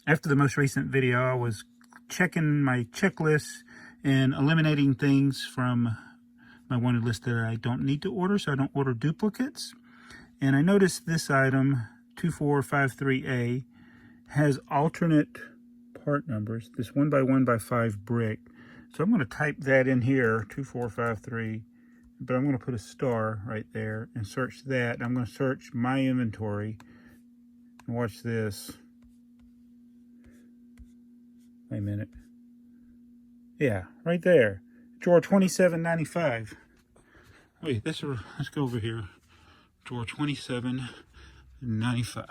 After the most recent video, I was checking my checklist and eliminating things from my wanted list that I don't need to order, so I don't order duplicates. And I noticed this item, 2453A, has alternate part numbers, this 1x1x5 brick. So I'm going to type that in here, 2453, but I'm going to put a star right there and search that. I'm going to search my inventory and watch this. Wait a minute. Yeah, right there. Drawer 2795. Wait, let's go over here. Drawer 2795.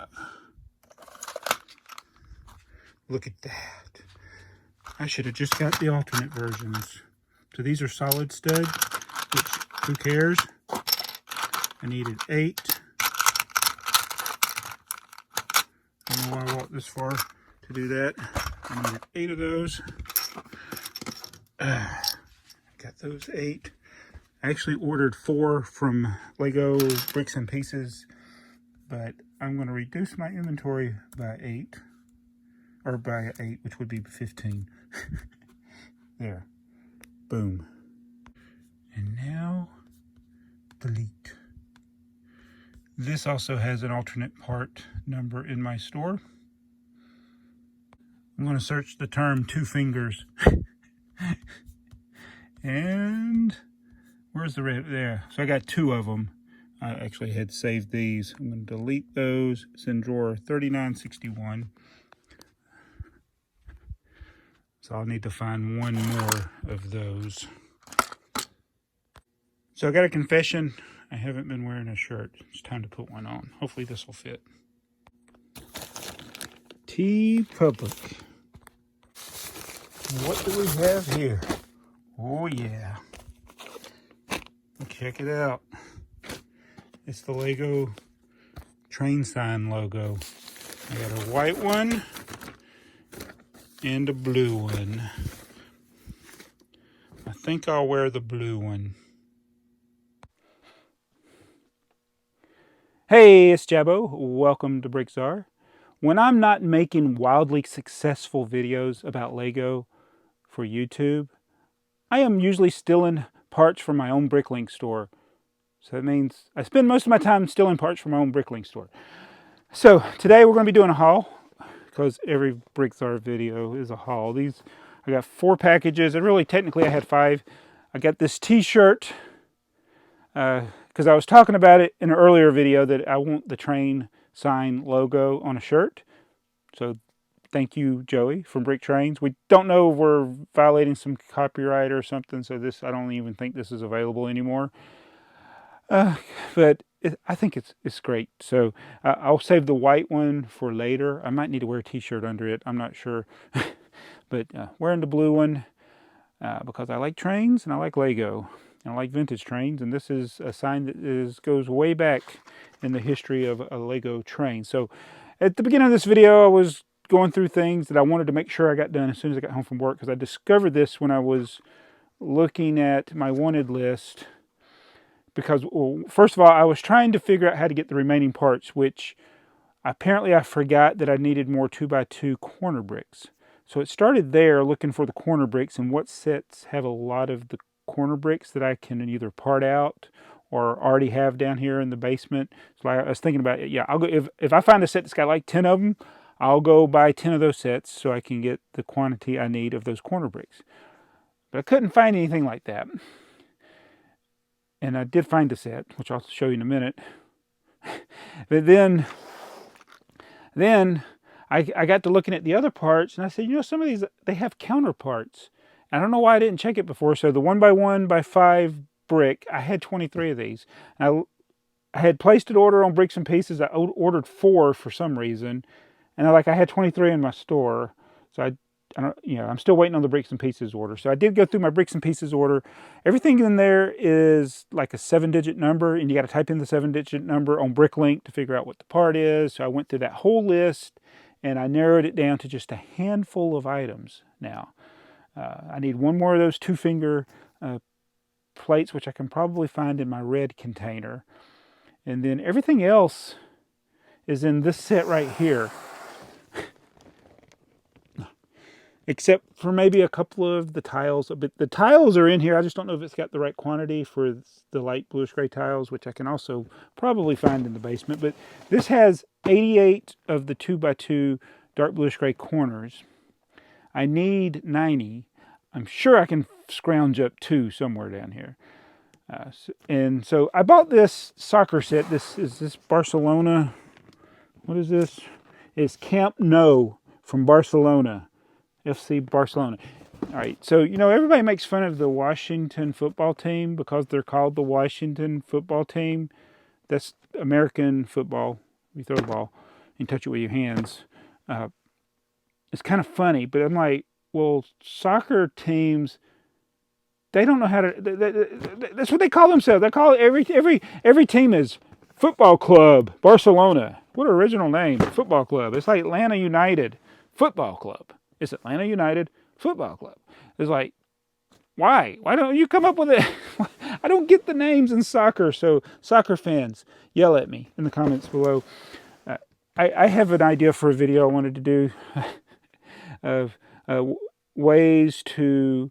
Look at that. I should have just got the alternate versions. So these are solid stud, which who cares? I needed 8. I don't know why I walked this far to do that. I needed 8 of those. Got those 8. I actually ordered 4 from Lego Bricks and Pieces, but I'm going to reduce my inventory by 8, or by 8, which would be 15. There. Boom. And now, delete. This also has an alternate part number in my store. I'm going to search the term 2 fingers. And where's the red? There. So I got 2 of them. I actually had saved these. I'm going to delete those. It's in drawer 3961. So I'll need to find 1 more of those. So I got a confession. I haven't been wearing a shirt. It's time to put one on. Hopefully this will fit. T-Public. What do we have here? Oh yeah. Check it out. It's the Lego train sign logo. I got a white one and a blue one. I think I'll wear the blue one. Hey, it's Jabbo. Welcome to BrickTsar. When I'm not making wildly successful videos about Lego for YouTube, I am usually stealing parts from my own BrickLink store. So that means I spend most of my time stealing parts from my own BrickLink store. So today we're going to be doing a haul, because every BrickTsar video is a haul. I got 4 packages, and really technically I had 5. I got this t-shirt, because I was talking about it in an earlier video that I want the train sign logo on a shirt. So thank you, Joey from BrickTrains. We don't know if we're violating some copyright or something, so I don't even think this is available anymore. But I think it's great. So I'll save the white one for later. I might need to wear a t-shirt under it. I'm not sure. But wearing the blue one because I like trains and I like Lego. And I like vintage trains. And this is a sign that goes way back in the history of a Lego train. So at the beginning of this video, I was going through things that I wanted to make sure I got done as soon as I got home from work, because I discovered this when I was looking at my wanted list. Because, well, first of all, I was trying to figure out how to get the remaining parts, which apparently I forgot that I needed more 2x2 corner bricks. So it started there, looking for the corner bricks and what sets have a lot of the corner bricks that I can either part out or already have down here in the basement. So I was thinking about it. Yeah, I'll go if I find a set that's got like 10 of them, I'll go buy 10 of those sets so I can get the quantity I need of those corner bricks. But I couldn't find anything like that. And I did find a set, which I'll show you in a minute. But then I got to looking at the other parts, and I said, you know, some of these, they have counterparts. I don't know why I didn't check it before. So the 1x1x5 brick, I had 23 of these. I had placed an order on Bricks and Pieces. I ordered 4 for some reason, and I had 23 in my store. So I'm still waiting on the Bricks and Pieces order. So I did go through my Bricks and Pieces order. Everything in there is like a 7-digit number, and you got to type in the 7-digit number on BrickLink to figure out what the part is. So I went through that whole list, and I narrowed it down to just a handful of items now. I need 1 more of those 2-finger plates, which I can probably find in my red container. And then everything else is in this set right here. except for maybe a couple of the tiles. But the tiles are in here. I just don't know if it's got the right quantity for the light bluish gray tiles, which I can also probably find in the basement. But this has 88 of the 2x2 dark bluish gray corners. I need 90. I'm sure I can scrounge up 2 somewhere down here. And so I bought this soccer set. This is Barcelona. What is this? It's Camp Nou from Barcelona. FC Barcelona. All right, so everybody makes fun of the Washington football team because they're called the Washington football team. That's American football. You throw the ball and touch it with your hands. It's kind of funny, but I'm like, well, soccer teams, they don't know how to. That's what they call themselves. They call it every team is Football Club Barcelona. What an original name, Football Club. It's like Atlanta United Football Club. It's Atlanta United Football Club. It's like, why? Why don't you come up with it? I don't get the names in soccer. So soccer fans, yell at me in the comments below. I have an idea for a video I wanted to do of ways to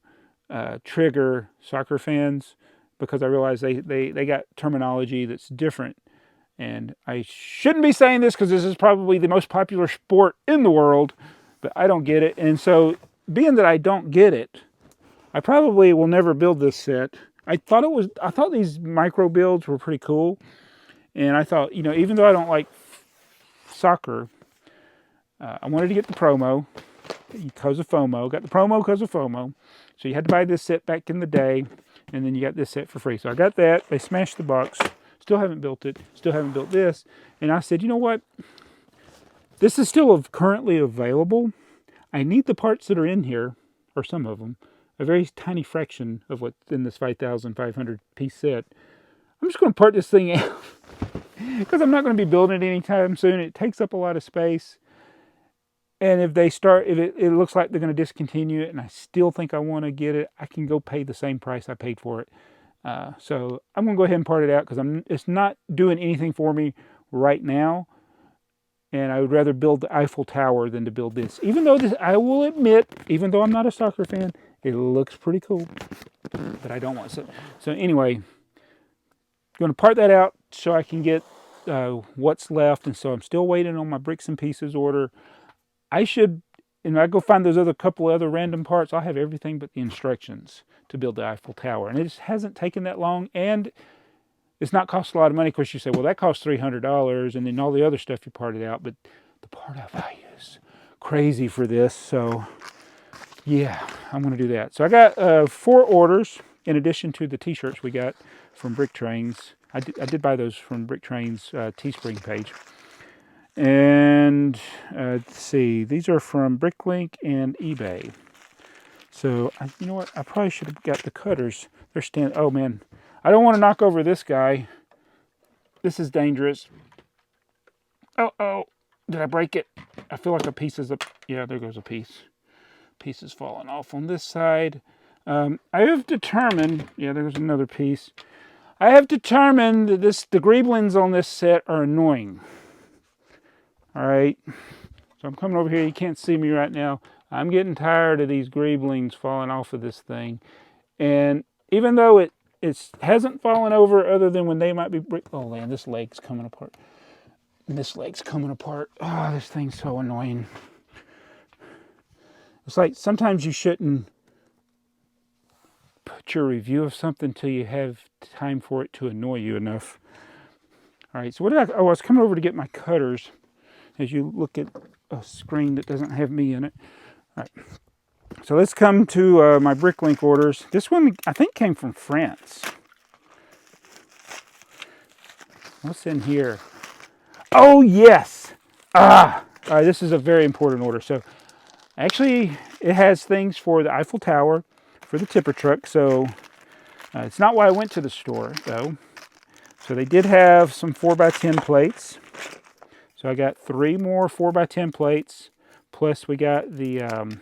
trigger soccer fans, because I realize they got terminology that's different. And I shouldn't be saying this because this is probably the most popular sport in the world, but I don't get it. And so, being that I don't get it, I probably will never build this set. I thought these micro builds were pretty cool. And I thought, even though I don't like soccer, I wanted to get the promo because of FOMO. Got the promo because of FOMO. So you had to buy this set back in the day, and then you got this set for free. So I got that. They smashed the box. Still haven't built it. Still haven't built this. And I said, you know what? This is still currently available. I need the parts that are in here, or some of them, a very tiny fraction of what's in this 5,500 piece set. I'm just going to part this thing out because I'm not going to be building it anytime soon. It takes up a lot of space. And if it looks like they're going to discontinue it and I still think I want to get it, I can go pay the same price I paid for it. So I'm going to go ahead and part it out because it's not doing anything for me right now. And I would rather build the Eiffel Tower than to build this. Even though I will admit, even though I'm not a soccer fan, it looks pretty cool. But I don't want it. So anyway, I'm going to part that out so I can get what's left. And so I'm still waiting on my bricks and pieces order. I go find those couple of other random parts. I'll have everything but the instructions to build the Eiffel Tower. And it just hasn't taken that long. And it's not cost a lot of money. Of course, you say, well, that costs $300. And then all the other stuff you parted out. But the part out value is crazy for this. So, yeah, I'm going to do that. So I got 4 orders in addition to the t-shirts we got from BrickTrains. I did buy those from BrickTrains Teespring page. And let's see, these are from BrickLink and eBay. So, you know what? I probably should have got the cutters. Oh man, I don't want to knock over this guy. This is dangerous. Oh, did I break it? I feel like a piece is up. Yeah, there goes a piece. Piece is falling off on this side. I have determined, yeah, there's another piece. I have determined that the greeblings on this set are annoying. All right, so I'm coming over here. You can't see me right now. I'm getting tired of these greeblings falling off of this thing. And even though it hasn't fallen over other than when they might be oh man, this leg's coming apart. This leg's coming apart. Oh, this thing's so annoying. It's like sometimes you shouldn't put your review of something till you have time for it to annoy you enough. All right, so I was coming over to get my cutters. As you look at a screen that doesn't have me in it. All right. So let's come to my BrickLink orders. This one, I think, came from France. What's in here? Oh, yes! All right, this is a very important order. So, actually, it has things for the Eiffel Tower, for the tipper truck. So, it's not why I went to the store, though. So, they did have some 4x10 plates. So I got 3 more 4x10 plates, plus we got the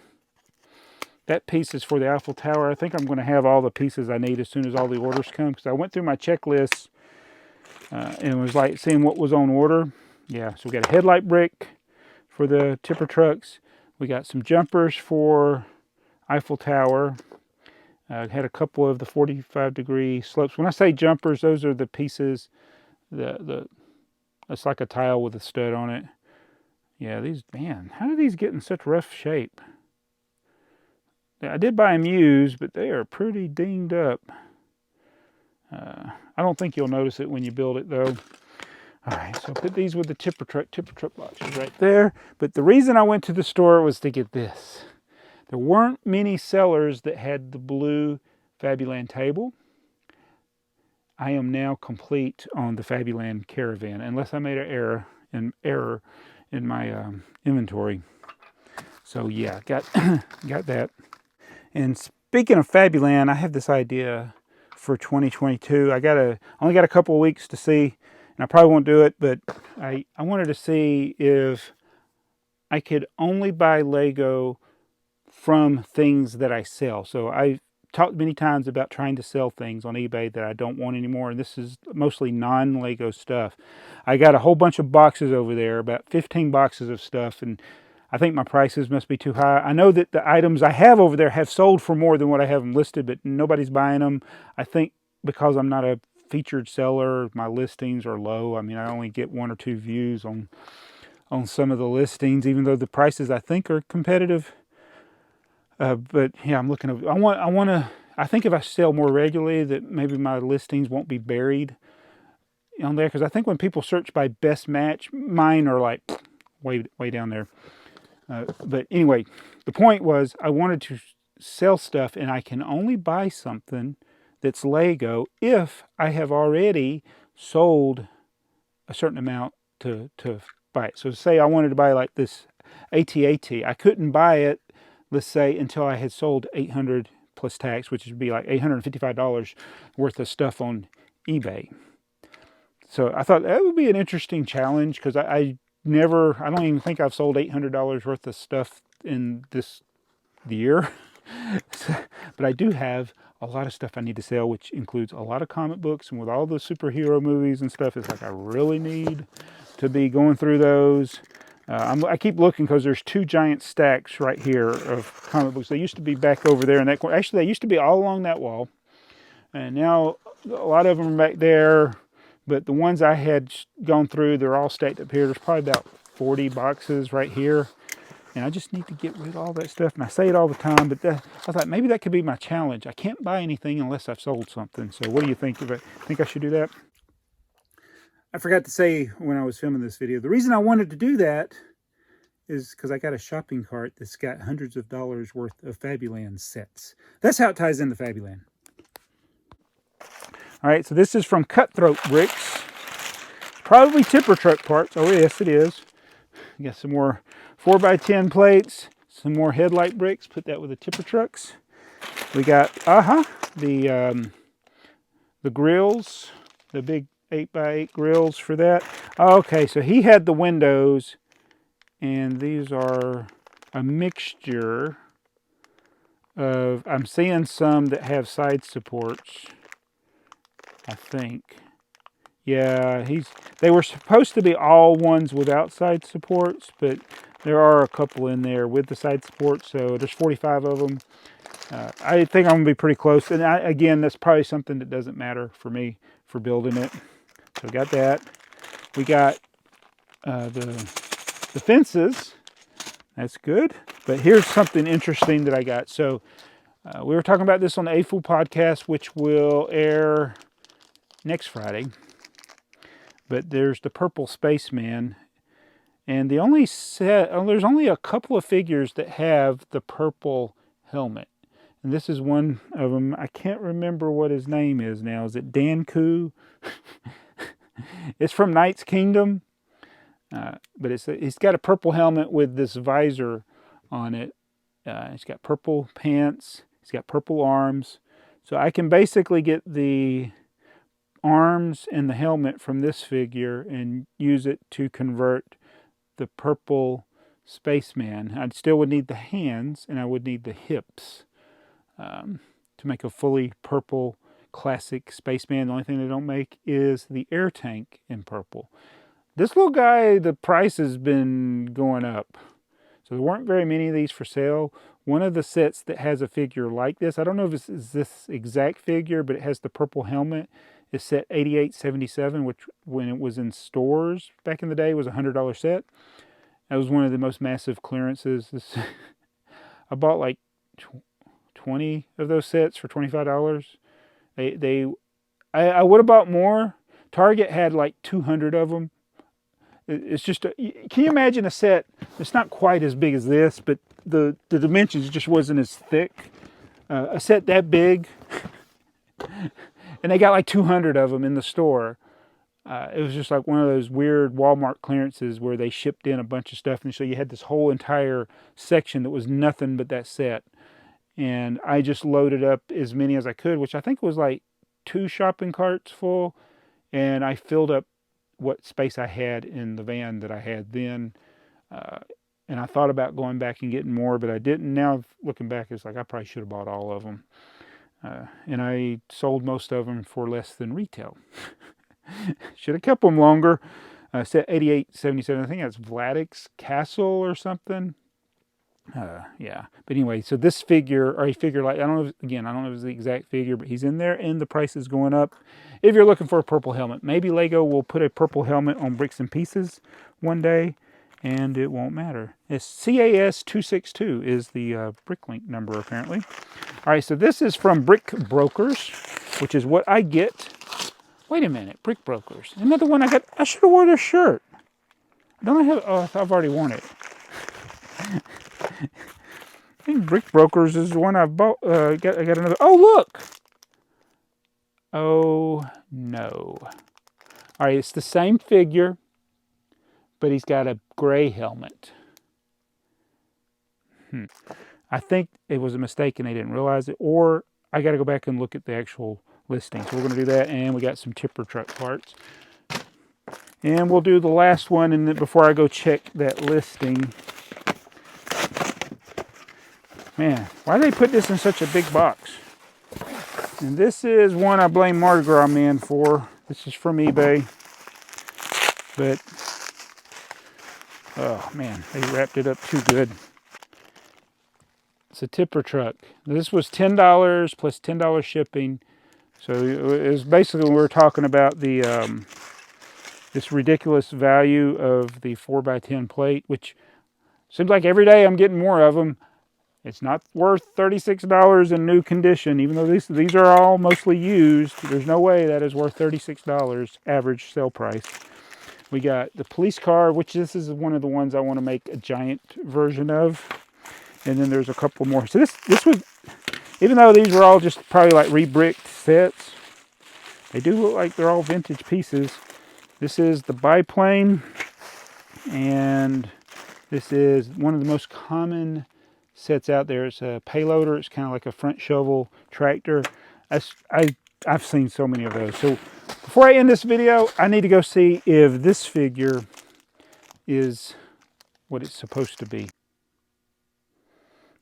that piece is for the Eiffel Tower. I think I'm going to have all the pieces I need as soon as all the orders come, because I went through my checklist and was like seeing what was on order. Yeah, so we got a headlight brick for the tipper trucks. We got some jumpers for Eiffel Tower. Had a couple of the 45-degree slopes. When I say jumpers, those are the pieces, it's like a tile with a stud on it. Yeah, these, man, how do these get in such rough shape? I did buy them used, but they are pretty dinged up. I don't think you'll notice it when you build it, though. All right, so put these with the tipper truck boxes right there. But the reason I went to the store was to get this. There weren't many sellers that had the blue Fabuland table. I am now complete on the Fabuland Caravan, unless I made an error in my inventory. So yeah, got that. And speaking of Fabuland, I have this idea for 2022. I only got a couple of weeks to see, and I probably won't do it, but I wanted to see if I could only buy Lego from things that I sell. So I've talked many times about trying to sell things on eBay that I don't want anymore, and this is mostly non-Lego stuff. I got a whole bunch of boxes over there, about 15 boxes of stuff, and I think my prices must be too high. I know that the items I have over there have sold for more than what I have them listed, but nobody's buying them. I think because I'm not a featured seller, my listings are low. I mean, I only get 1 or 2 views on some of the listings, even though the prices I think are competitive. But yeah, I'm looking at, I think if I sell more regularly that maybe my listings won't be buried on there. Because I think when people search by best match, mine are like way down there. But anyway, the point was I wanted to sell stuff, and I can only buy something that's Lego if I have already sold a certain amount to buy it. So say I wanted to buy like this AT-AT. I couldn't buy it, let's say, until I had sold $800 plus tax, which would be like $855 worth of stuff on eBay. So I thought that would be an interesting challenge, because I don't even think I've sold $800 worth of stuff in this year. But I do have a lot of stuff I need to sell, which includes a lot of comic books, and with all the superhero movies and stuff, it's like I really need to be going through those. I keep looking because there's 2 giant stacks right here of comic books. They used to be back over there in that corner. Actually, they used to be all along that wall, and now a lot of them are back there. But the ones I had gone through, they're all stacked up here. There's probably about 40 boxes right here. And I just need to get rid of all that stuff. And I say it all the time, but I thought maybe that could be my challenge. I can't buy anything unless I've sold something. So what do you think of it? Think I should do that? I forgot to say when I was filming this video, the reason I wanted to do that is because I got a shopping cart that's got hundreds of dollars worth of Fabuland sets. That's how it ties into Fabuland. All right, so this is from Cutthroat Bricks. Probably tipper truck parts. Oh yes, it is. We got some more 4x10 plates, some more headlight bricks. Put that with the tipper trucks. We got the grills, the big 8x8 grills for that. Okay, so he had the windows, and these are a mixture of, I'm seeing some that have side supports, I think. Yeah, they were supposed to be all ones without side supports, but there are a couple in there with the side supports, so there's 45 of them. I think I'm going to be pretty close. And again, that's probably something that doesn't matter for me for building it. So we got that. We got the fences. That's good. But here's something interesting that I got. So we were talking about this on the Eiffel podcast, which will air next Friday. But there's the purple spaceman. And there's only a couple of figures that have the purple helmet. And this is one of them. I can't remember what his name is now. Is it Danku? It's from Knight's Kingdom. But he's got a purple helmet with this visor on it. He's got purple pants. He's got purple arms. So I can basically get the arms and the helmet from this figure and use it to convert the purple spaceman. I still would need the hands, and I would need the hips to make a fully purple classic spaceman. The only thing they don't make is the air tank in purple. This little guy, the price has been going up. So there weren't very many of these for sale. One of the sets that has a figure like this, I don't know if it's this exact figure, but it has the purple helmet, is set 88.77, which when it was in stores back in the day was a $100 set. That was one of the most massive clearances. I bought like 20 of those sets for $25. I would have bought more. Target had like 200 of them. It's just, can you imagine a set? It's not quite as big as this, but the dimensions just wasn't as thick. A set that big, and they got like 200 of them in the store. It was just like one of those weird Walmart clearances where they shipped in a bunch of stuff, and so you had this whole entire section that was nothing but that set. And I just loaded up as many as I could, which I think was like 2 shopping carts full, and I filled up what space I had in the van that I had then. And I thought about going back and getting more, but I didn't. Now looking back, it's like I probably should have bought all of them. And I sold most of them for less than retail. Should have kept them longer. Set 88.77. I think that's Vladek's Castle or something. Yeah, but anyway, so this figure, or a figure like, I don't know, again, I don't know if it's the exact figure, but he's in there, and the price is going up. If you're looking for a purple helmet, maybe Lego will put a purple helmet on Bricks and Pieces one day, and it won't matter. It's CAS262 is the BrickLink number, apparently. All right, so this is from Brick Brokers, which is what I get. Wait a minute, Brick Brokers. Another one I got. I should have worn their shirt. Don't I have, oh, I've already worn it. I think Brick Brokers is the one I bought. I got another. Oh, look! Oh, no. All right, it's the same figure, but he's got a gray helmet. I think it was a mistake and they didn't realize it, or I got to go back and look at the actual listing. So we're going to do that, and we got some tipper truck parts. And we'll do the last one, and then before I go check that listing. Man, why did they put this in such a big box? And this is one I blame Mardi Gras Man for. This is from eBay. But, oh man, they wrapped it up too good. It's a tipper truck. This was $10 plus $10 shipping. So it was basically when we were talking about the this ridiculous value of the 4x10 plate, which seems like every day I'm getting more of them. It's not worth $36 in new condition, even though these are all mostly used. There's no way that is worth $36 average sale price. We got the police car, which this is one of the ones I want to make a giant version of. And then there's a couple more. So this was, even though these were all just probably like re-bricked sets, they do look like they're all vintage pieces. This is the biplane, and this is one of the most common sets out there. It's a payloader. It's kind of like a front shovel tractor. I've seen so many of those. So before I end this video, I need to go see if this figure is what it's supposed to be.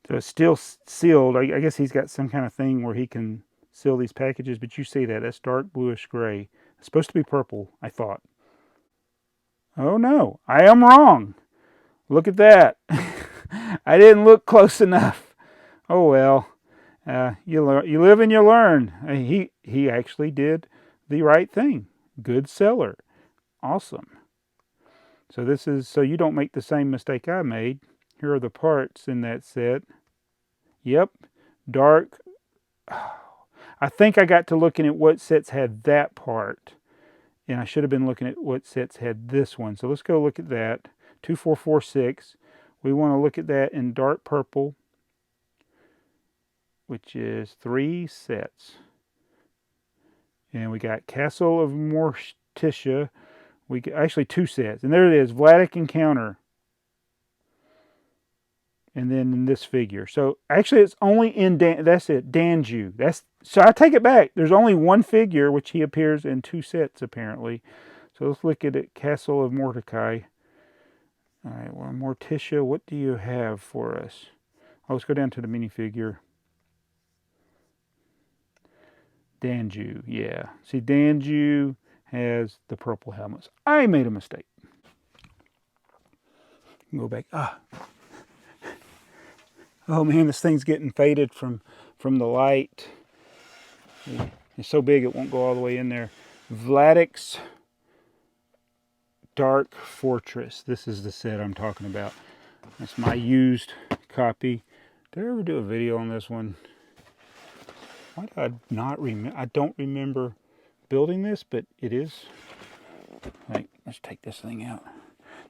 So it's still sealed. I guess he's got some kind of thing where he can seal these packages, but you see that. That's dark bluish gray. It's supposed to be purple, I thought. Oh no, I am wrong. Look at that. I didn't look close enough. Oh well. You live and you learn. He actually did the right thing. Good seller. Awesome. So this is, so you don't make the same mistake I made. Here are the parts in that set. Yep, dark. I think I got to looking at what sets had that part, and I should have been looking at what sets had this one. So let's go look at that. 2446. We want to look at that in dark purple, which is 3 sets. And we got Castle of Morticia. We got, actually 2 sets. And there it is, Vladek Encounter. And then in this figure. So actually it's only in, that's it, Danju. So I take it back. There's only 1 figure, which he appears in 2 sets apparently. So let's look at it, Castle of Mordecai. All right, well, Morticia, what do you have for us? Oh, let's go down to the minifigure. Danju, yeah. See, Danju has the purple helmets. I made a mistake. Go back. Oh man, this thing's getting faded from the light. It's so big it won't go all the way in there. Vladik's Dark Fortress. This is the set I'm talking about. That's my used copy. Did I ever do a video on this one? Why do I not remember? I don't remember building this, but it is. Like, let's take this thing out.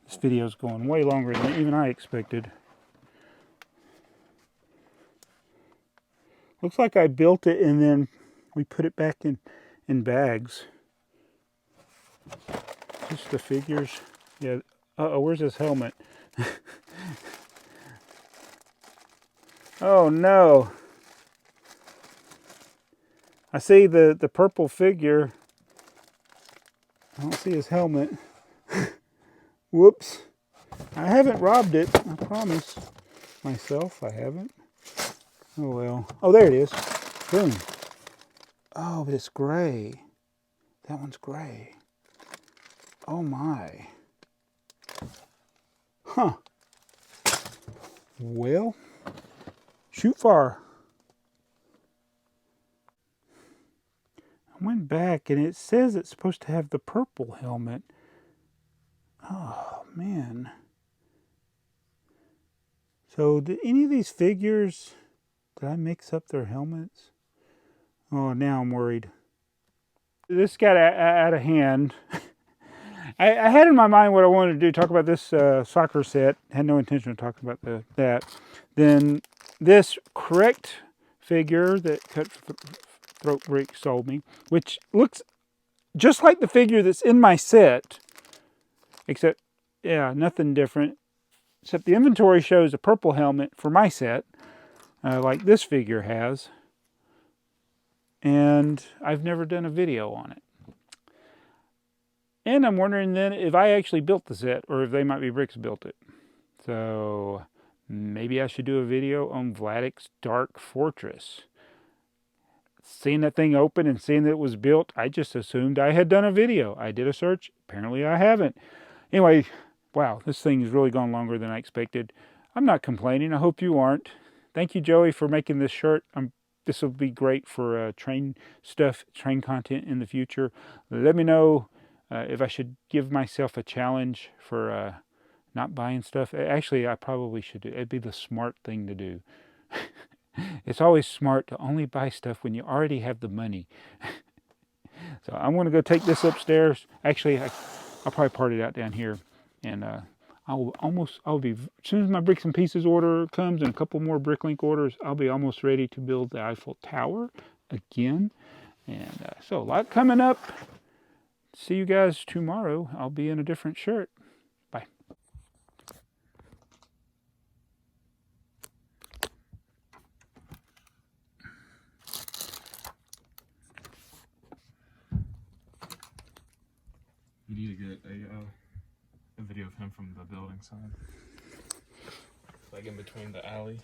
This video's going way longer than even I expected. Looks like I built it and then we put it back in bags. Just the figures. Yeah. Uh-oh, where's this helmet? Oh no. I see the purple figure. I don't see his helmet. Whoops. I haven't robbed it. I promise myself I haven't. Oh well. Oh, there it is. Boom. Oh, but it's gray. That one's gray. Oh my. Huh. Well, shoot far. I went back and it says it's supposed to have the purple helmet. Oh man. So did any of these figures, did I mix up their helmets? Oh, now I'm worried. This got out of hand. I had in my mind what I wanted to do, talk about this soccer set. Had no intention of talking about that. Then this correct figure that Throat Brick sold me, which looks just like the figure that's in my set, except, yeah, nothing different. Except the inventory shows a purple helmet for my set, like this figure has. And I've never done a video on it. And I'm wondering then if I actually built the set or if TheyMightBeBricks built it. So maybe I should do a video on Vladik's Dark Fortress. Seeing that thing open and seeing that it was built, I just assumed I had done a video. I did a search. Apparently I haven't. Anyway, wow, this thing has really gone longer than I expected. I'm not complaining. I hope you aren't. Thank you, Joey, for making this shirt. This will be great for train stuff, train content in the future. Let me know if I should give myself a challenge for not buying stuff. Actually, I probably should do. It'd be the smart thing to do. It's always smart to only buy stuff when you already have the money. So I'm going to go take this upstairs. Actually, I'll probably part it out down here. And I'll be, as soon as my Bricks and Pieces order comes and a couple more BrickLink orders, I'll be almost ready to build the Eiffel Tower again. And so a lot coming up. See you guys tomorrow. I'll be in a different shirt. Bye. You need to get a video of him from the building side. Like in between the alley.